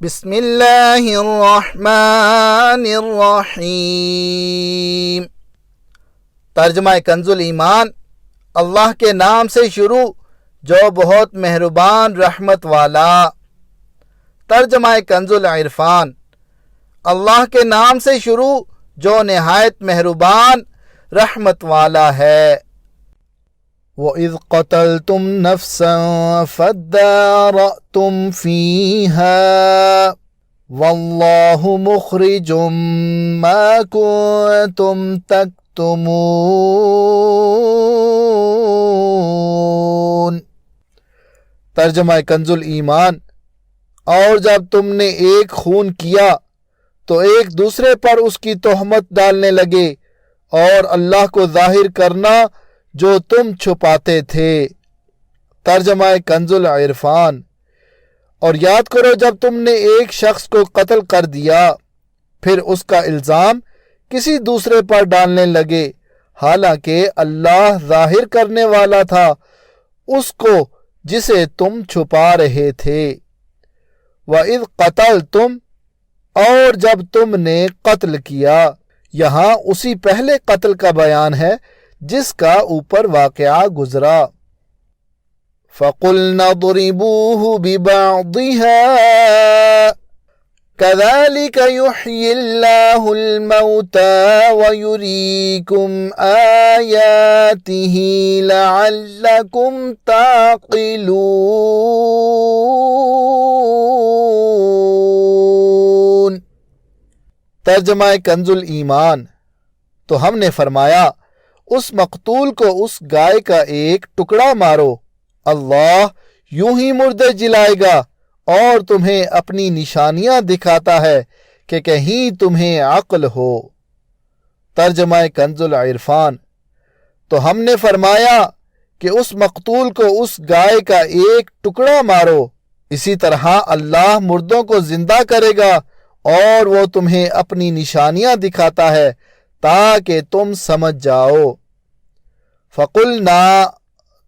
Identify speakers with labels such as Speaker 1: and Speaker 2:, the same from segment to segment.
Speaker 1: بسم اللہ الرحمن الرحیم۔ ترجمہ کنز الایمان۔ اللہ کے نام سے شروع جو بہت مہربان رحمت والا۔ ترجمہ کنز العرفان۔ اللہ کے نام سے شروع جو نہایت مہربان رحمت والا ہے۔ وَإِذْ قَتَلْتُمْ نَفْسًا فَادَّارَأْتُمْ فِيهَا وَاللَّهُ مُخْرِجٌ مَا كُنْتُمْ تَكْتُمُونَ۔ ترجمہ کنز الایمان۔ اور جب تم نے ایک خون کیا تو ایک دوسرے پر اس کی تہمت ڈالنے لگے اور اللہ کو ظاہر کرنا جو تم چھپاتے تھے۔ ترجمہ کنز العرفان۔ اور یاد کرو جب تم نے ایک شخص کو قتل کر دیا پھر اس کا الزام کسی دوسرے پر ڈالنے لگے حالانکہ اللہ ظاہر کرنے والا تھا اس کو جسے تم چھپا رہے تھے۔ وَإِذْ قَتَلْتُمْ، اور جب تم نے قتل کیا، یہاں اسی پہلے قتل کا بیان ہے جس کا اوپر واقعہ گزرا۔ فَقُلْنَا اضْرِبُوهُ بِبَعْضِهَا كَذَلِكَ يُحْيِي اللَّهُ الْمَوْتَى وَيُرِيكُمْ آيَاتِهِ لَعَلَّكُمْ تَعْقِلُونَ۔ ترجمہ کنز الایمان۔ تو ہم نے فرمایا اس مقتول کو اس گائے کا ایک ٹکڑا مارو، اللہ یوں ہی مردے جلائے گا اور تمہیں اپنی نشانیاں دکھاتا ہے کہ کہیں تمہیں عقل ہو۔ ترجمہ کنز العرفان۔ تو ہم نے فرمایا کہ اس مقتول کو اس گائے کا ایک ٹکڑا مارو، اسی طرح اللہ مردوں کو زندہ کرے گا اور وہ تمہیں اپنی نشانیاں دکھاتا ہے تاکہ تم سمجھ جاؤ۔ فَقُلْنَا،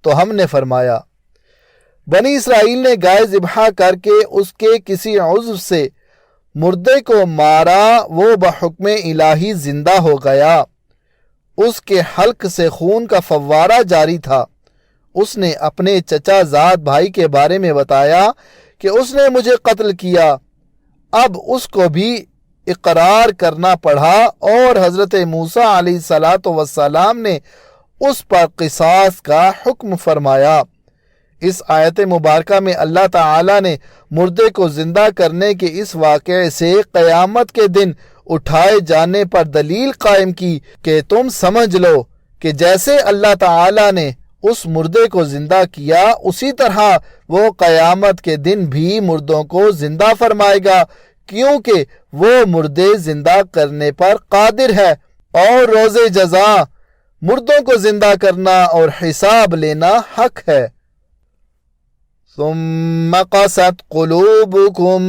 Speaker 1: تو ہم نے فرمایا بنی اسرائیل نے گائے ذبح کر کے اس کے کسی عضو سے مردے کو مارا، وہ بحکم الہی زندہ ہو گیا۔ اس کے حلق سے خون کا فوارہ جاری تھا۔ اس نے اپنے چچا زاد بھائی کے بارے میں بتایا کہ اس نے مجھے قتل کیا۔ اب اس کو بھی اقرار کرنا پڑا اور حضرت موسیٰ علیہ السلام نے اس پر قصاص کا حکم فرمایا۔ اس آیت مبارکہ میں اللہ تعالی نے مردے کو زندہ کرنے کے اس واقعے سے قیامت کے دن اٹھائے جانے پر دلیل قائم کی کہ تم سمجھ لو کہ جیسے اللہ تعالی نے اس مردے کو زندہ کیا اسی طرح وہ قیامت کے دن بھی مردوں کو زندہ فرمائے گا، کیونکہ وہ مردے زندہ کرنے پر قادر ہے اور روز جزا مردوں کو زندہ کرنا اور حساب لینا حق ہے۔ ثم قست قلوبكم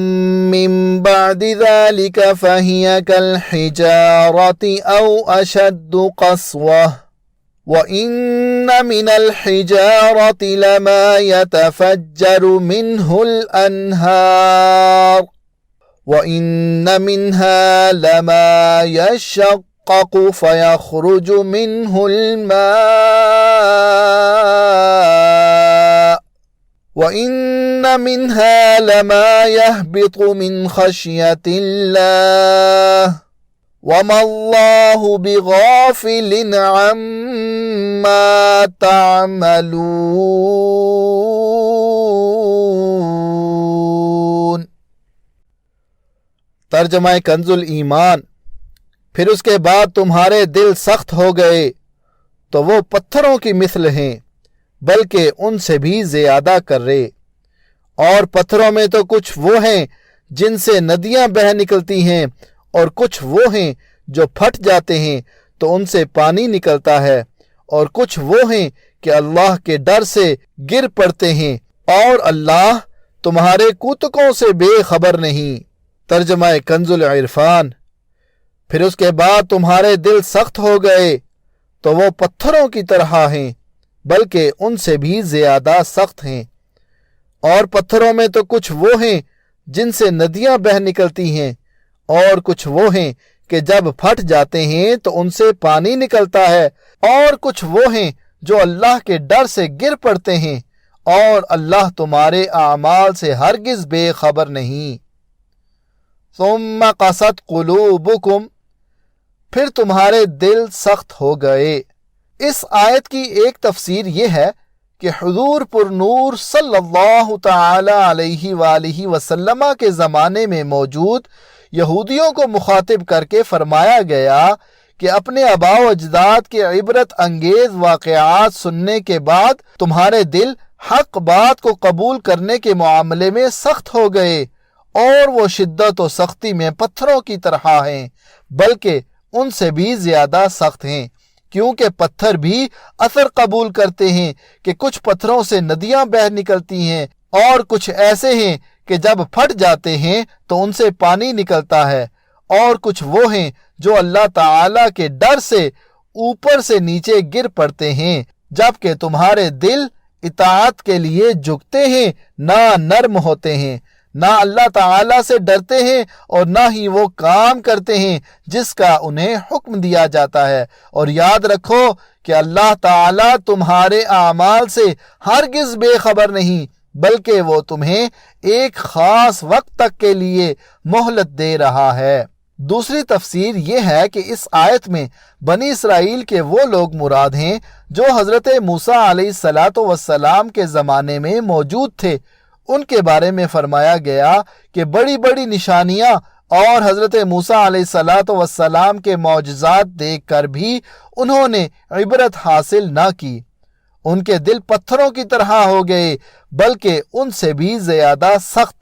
Speaker 1: من بعد ذلك فهي كالحجارة أو أشد قسوة وإن من الحجارة لما يتفجر منه الأنهار وَإِنَّ مِنْهَا لَمَا يَشَّقَّقُ فَيَخْرُجُ مِنْهُ الْمَاءُ وَإِنَّ مِنْهَا لَمَا يَهْبِطُ مِنْ خَشْيَةِ اللَّهِ وَمَا اللَّهُ بِغَافِلٍ عَمَّا تَعْمَلُونَ۔ ترجمہ کنز الایمان۔ پھر اس کے بعد تمہارے دل سخت ہو گئے تو وہ پتھروں کی مثل ہیں بلکہ ان سے بھی زیادہ کرے، اور پتھروں میں تو کچھ وہ ہیں جن سے ندیاں بہہ نکلتی ہیں اور کچھ وہ ہیں جو پھٹ جاتے ہیں تو ان سے پانی نکلتا ہے، اور کچھ وہ ہیں کہ اللہ کے ڈر سے گر پڑتے ہیں اور اللہ تمہارے کوتکوں سے بے خبر نہیں۔ ترجمہ کنز العرفان۔ پھر اس کے بعد تمہارے دل سخت ہو گئے تو وہ پتھروں کی طرح ہیں بلکہ ان سے بھی زیادہ سخت ہیں، اور پتھروں میں تو کچھ وہ ہیں جن سے ندیاں بہہ نکلتی ہیں، اور کچھ وہ ہیں کہ جب پھٹ جاتے ہیں تو ان سے پانی نکلتا ہے، اور کچھ وہ ہیں جو اللہ کے ڈر سے گر پڑتے ہیں، اور اللہ تمہارے اعمال سے ہرگز بے خبر نہیں۔ ثم قست قلوبکم، پھر تمہارے دل سخت ہو گئے۔ اس آیت کی ایک تفسیر یہ ہے کہ حضور پر نور صلی اللہ تعالی علیہ وآلہ وسلم کے زمانے میں موجود یہودیوں کو مخاطب کر کے فرمایا گیا کہ اپنے آباء و اجداد کے عبرت انگیز واقعات سننے کے بعد تمہارے دل حق بات کو قبول کرنے کے معاملے میں سخت ہو گئے، اور وہ شدت و سختی میں پتھروں کی طرح ہیں، بلکہ ان سے بھی زیادہ سخت ہیں، کیونکہ پتھر بھی اثر قبول کرتے ہیں کہ کچھ پتھروں سے ندیاں بہہ نکلتی ہیں، اور کچھ ایسے ہیں کہ جب پھٹ جاتے ہیں تو ان سے پانی نکلتا ہے، اور کچھ وہ ہیں جو اللہ تعالی کے ڈر سے اوپر سے نیچے گر پڑتے ہیں، جبکہ تمہارے دل اطاعت کے لیے جھکتے ہیں، نہ نرم ہوتے ہیں، نہ اللہ تعالی سے ڈرتے ہیں، اور نہ ہی وہ کام کرتے ہیں جس کا انہیں حکم دیا جاتا ہے۔ اور یاد رکھو کہ اللہ تعالی تمہارے اعمال سے ہرگز بے خبر نہیں، بلکہ وہ تمہیں ایک خاص وقت تک کے لیے مہلت دے رہا ہے۔ دوسری تفسیر یہ ہے کہ اس آیت میں بنی اسرائیل کے وہ لوگ مراد ہیں جو حضرت موسیٰ علیہ السلام کے زمانے میں موجود تھے۔ ان کے بارے میں فرمایا گیا کہ بڑی بڑی نشانیاں اور حضرت موسیٰ علیہ السلام کے معجزات دیکھ کر بھی انہوں نے عبرت حاصل نہ کی۔ ان کے دل پتھروں کی طرح ہو گئے، بلکہ ان سے بھی زیادہ سخت،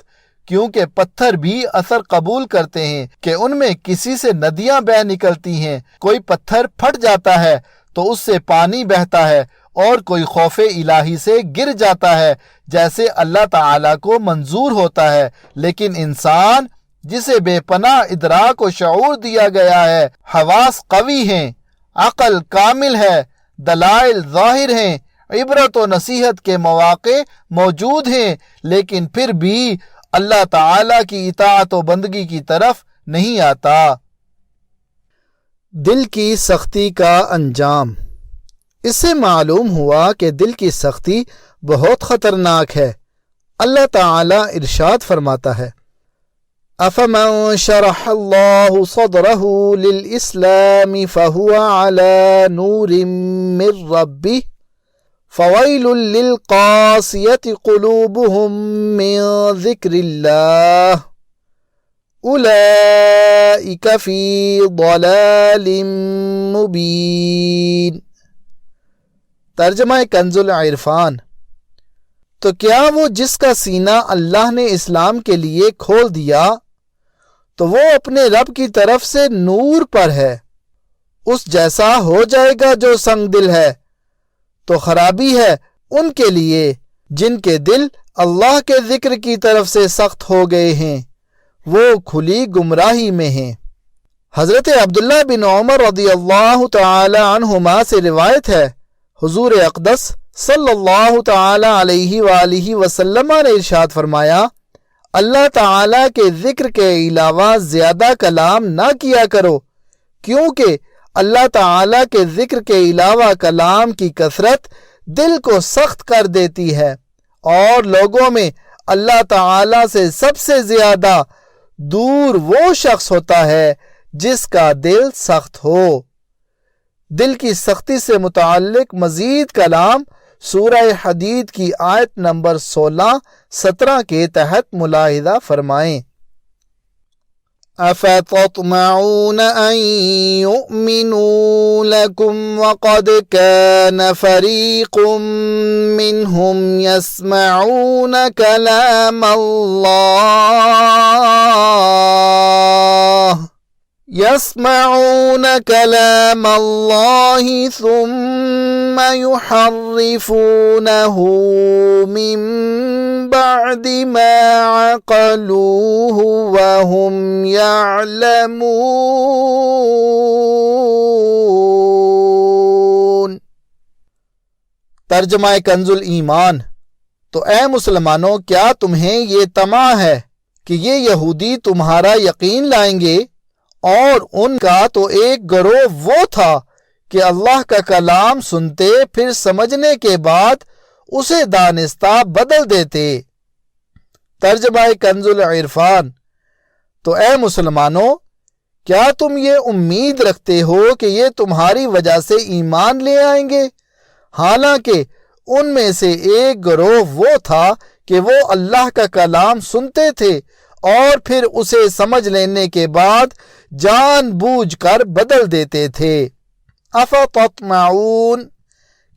Speaker 1: کیونکہ پتھر بھی اثر قبول کرتے ہیں کہ ان میں کسی سے ندیاں بہہ نکلتی ہیں۔ کوئی پتھر پھٹ جاتا ہے تو اس سے پانی بہتا ہے، اور کوئی خوف الہی سے گر جاتا ہے جیسے اللہ تعالیٰ کو منظور ہوتا ہے، لیکن انسان جسے بے پناہ ادراک و شعور دیا گیا ہے، حواس قوی ہیں، عقل کامل ہے، دلائل ظاہر ہیں، عبرت و نصیحت کے مواقع موجود ہیں، لیکن پھر بھی اللہ تعالیٰ کی اطاعت و بندگی کی طرف نہیں آتا۔ دل کی سختی کا انجام۔ اس سے معلوم ہوا کہ دل کی سختی بہت خطرناک ہے۔ اللہ تعالیٰ ارشاد فرماتا ہے، أَفَمَنْ شَرَحَ اللَّهُ صَدْرَهُ لِلْإِسْلَامِ فَهُوَ عَلَى نُورٍ مِّن رَّبِّهِ فَوَيْلٌ لِّلْقَاسِيَةِ قُلُوبُهُم مِّن ذِكْرِ اللَّهِ أُولَئِكَ فِي ضَلَالٍ مُّبِينٍ۔ ترجمہ کنز العرفان۔ تو کیا وہ جس کا سینہ اللہ نے اسلام کے لیے کھول دیا تو وہ اپنے رب کی طرف سے نور پر ہے، اس جیسا ہو جائے گا جو سنگ دل ہے؟ تو خرابی ہے ان کے لیے جن کے دل اللہ کے ذکر کی طرف سے سخت ہو گئے ہیں، وہ کھلی گمراہی میں ہیں۔ حضرت عبداللہ بن عمر رضی اللہ تعالی عنہما سے روایت ہے، حضور اقدس صلی اللہ تعالی علیہ وآلہ وسلم نے ارشاد فرمایا، اللہ تعالی کے ذکر کے علاوہ زیادہ کلام نہ کیا کرو، کیونکہ اللہ تعالی کے ذکر کے علاوہ کلام کی کثرت دل کو سخت کر دیتی ہے، اور لوگوں میں اللہ تعالی سے سب سے زیادہ دور وہ شخص ہوتا ہے جس کا دل سخت ہو۔ دل کی سختی سے متعلق مزید کلام سورہ حدید کی آیت نمبر 16-17 کے تحت ملاحظہ فرمائیں۔ أَفَتَطْمَعُونَ أَن يُؤْمِنُوا لَكُمْ وَقَدْ كَانَ فَرِيقٌ مِّنْهُمْ يَسْمَعُونَ كَلَامَ اللَّهِ ثُمَّ يُحَرِّفُونَهُ مِن بَعْدِ مَا عَقَلُوهُ وَهُمْ يَعْلَمُونَ۔ ترجمہ کنز الایمان۔ تو اے مسلمانوں، کیا تمہیں یہ طمع ہے کہ یہ یہودی تمہارا یقین لائیں گے، اور ان کا تو ایک گروہ وہ تھا کہ اللہ کا کلام سنتے پھر سمجھنے کے بعد اسے دانستہ بدل دیتے۔ ترجمہ کنز العرفان۔ تو اے مسلمانوں، کیا تم یہ امید رکھتے ہو کہ یہ تمہاری وجہ سے ایمان لے آئیں گے؟ حالانکہ ان میں سے ایک گروہ وہ تھا کہ وہ اللہ کا کلام سنتے تھے اور پھر اسے سمجھ لینے کے بعد جان بوجھ کر بدل دیتے تھے۔ افتطمعون،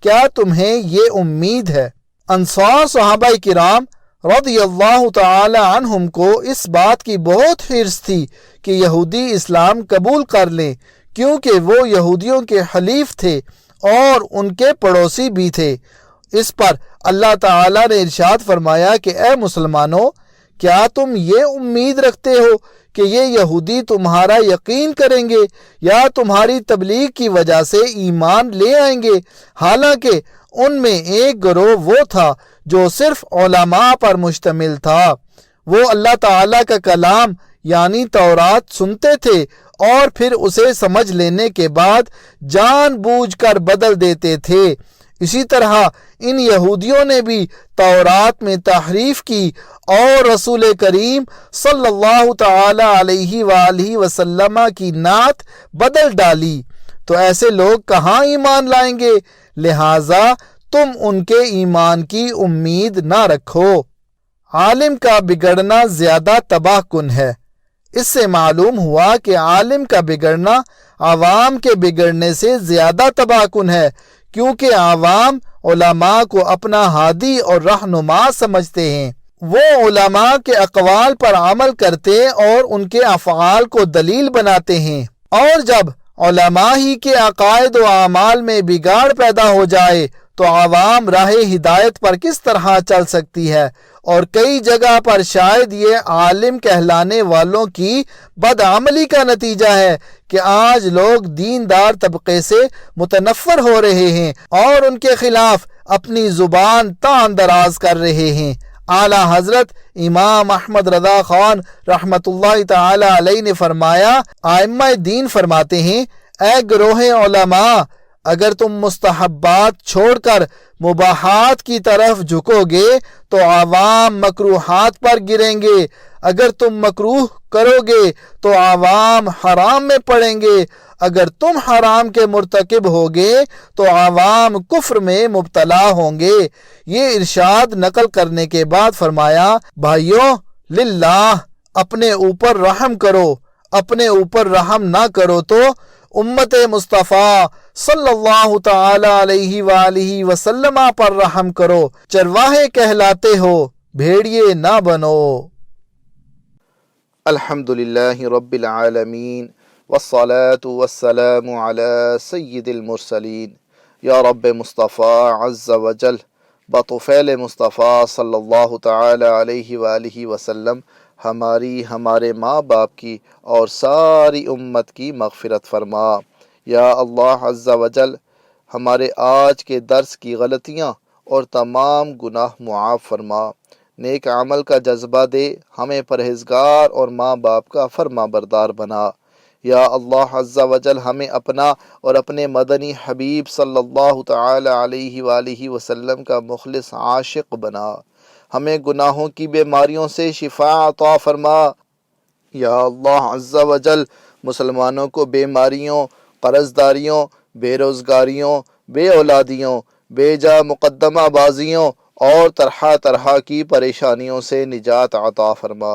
Speaker 1: کیا تمہیں یہ امید ہے؟ انصار صحابہ کرام رضی اللہ تعالی عنہم کو اس بات کی بہت حرص تھی کہ یہودی اسلام قبول کر لیں، کیونکہ وہ یہودیوں کے حلیف تھے اور ان کے پڑوسی بھی تھے۔ اس پر اللہ تعالی نے ارشاد فرمایا کہ اے مسلمانوں، کیا تم یہ امید رکھتے ہو کہ یہ یہودی تمہارا یقین کریں گے یا تمہاری تبلیغ کی وجہ سے ایمان لے آئیں گے؟ حالانکہ ان میں ایک گروہ وہ تھا جو صرف علماء پر مشتمل تھا۔ وہ اللہ تعالیٰ کا کلام یعنی تورات سنتے تھے اور پھر اسے سمجھ لینے کے بعد جان بوجھ کر بدل دیتے تھے۔ اسی طرح ان یہودیوں نے بھی تورات میں تحریف کی اور رسول کریم صلی اللہ تعالی علیہ وآلہ وسلم کی نعت بدل ڈالی۔ تو ایسے لوگ کہاں ایمان لائیں گے؟ لہٰذا تم ان کے ایمان کی امید نہ رکھو۔ عالم کا بگڑنا زیادہ تباہ کن ہے۔ اس سے معلوم ہوا کہ عالم کا بگڑنا عوام کے بگڑنے سے زیادہ تباہ کن ہے، کیونکہ عوام علماء کو اپنا ہادی اور رہنما سمجھتے ہیں۔ وہ علماء کے اقوال پر عمل کرتے اور ان کے افعال کو دلیل بناتے ہیں، اور جب علماء ہی کے عقائد و اعمال میں بگاڑ پیدا ہو جائے تو عوام راہ ہدایت پر کس طرح چل سکتی ہے؟ اور کئی جگہ پر شاید یہ عالم کہلانے والوں کی بدعملی کا نتیجہ ہے کہ آج لوگ دیندار طبقے سے متنفر ہو رہے ہیں اور ان کے خلاف اپنی زبان تان دراز کر رہے ہیں۔ اعلیٰ حضرت امام احمد رضا خان رحمۃ اللہ تعالی علیہ نے فرمایا، ائمہ دین فرماتے ہیں، اے گروہ علماء، اگر تم مستحبات چھوڑ کر مباحات کی طرف جھکو گے تو عوام مکروہات پر گریں گے، اگر تم مکروہ کرو گے تو عوام حرام میں پڑیں گے، اگر تم حرام کے مرتکب ہوگے تو عوام کفر میں مبتلا ہوں گے۔ یہ ارشاد نقل کرنے کے بعد فرمایا، بھائیوں للہ اپنے اوپر رحم کرو، اپنے اوپر رحم نہ کرو تو امت مصطفیٰ صلی اللہ تعالی علیہ وآلہ وسلم پر رحم کرو۔ چرواہے کہلاتے ہو، بھیڑیے نہ بنو۔
Speaker 2: الحمدللہ رب العالمین والصلاة والسلام علی سید المرسلین۔ یا رب مصطفیٰ عز وجل، بطفیل مصطفیٰ صلی اللہ تعالی علیہ وآلہ وسلم ہماری، ہمارے ماں باپ کی اور ساری امت کی مغفرت فرما۔ یا اللہ عز وجل، ہمارے آج کے درس کی غلطیاں اور تمام گناہ معاف فرما، نیک عمل کا جذبہ دے، ہمیں پرہیزگار اور ماں باپ کا فرما بردار بنا۔ یا اللہ عز وجل، ہمیں اپنا اور اپنے مدنی حبیب صلی اللہ تعالی علیہ وآلہ وسلم کا مخلص عاشق بنا، ہمیں گناہوں کی بیماریوں سے شفا عطا فرما۔ یا اللہ عز وجل، مسلمانوں کو بیماریوں، قرض داریوں، بے روزگاریوں، بے اولادیوں، بے جا مقدمہ بازیوں اور طرح طرح کی پریشانیوں سے نجات عطا فرما۔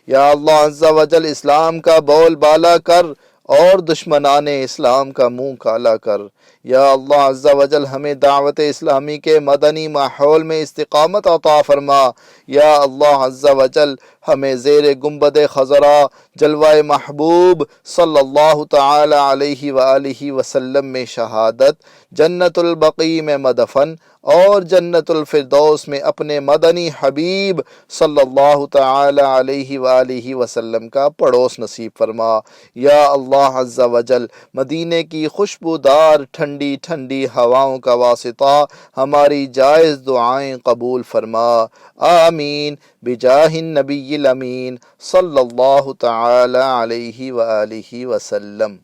Speaker 2: یا اللہ عز وجل، اسلام کا بول بالا کر اور دشمنان اسلام کا منہ کالا کر۔ یا اللہ عز وجل، ہمیں دعوت اسلامی کے مدنی ماحول میں استقامت عطا فرما۔ یا اللہ عز وجل، ہمیں زیر گنبد خضرا جلوہ محبوب صلی اللہ تعالی علیہ وآلہ وسلم میں شہادت، جنت البقیع میں مدفن اور جنت الفردوس میں اپنے مدنی حبیب صلی اللہ تعالی علیہ وآلہ وسلم کا پڑوس نصیب فرما۔ یا اللہ عز وجل، مدینے کی خوشبودار ٹھنڈی ٹھنڈی ہواؤں کا واسطہ ہماری جائز دعائیں قبول فرما۔ آمین۔ آمین بجاہ النبی الامین صلی اللہ تعالی علیہ وآلہ وسلم۔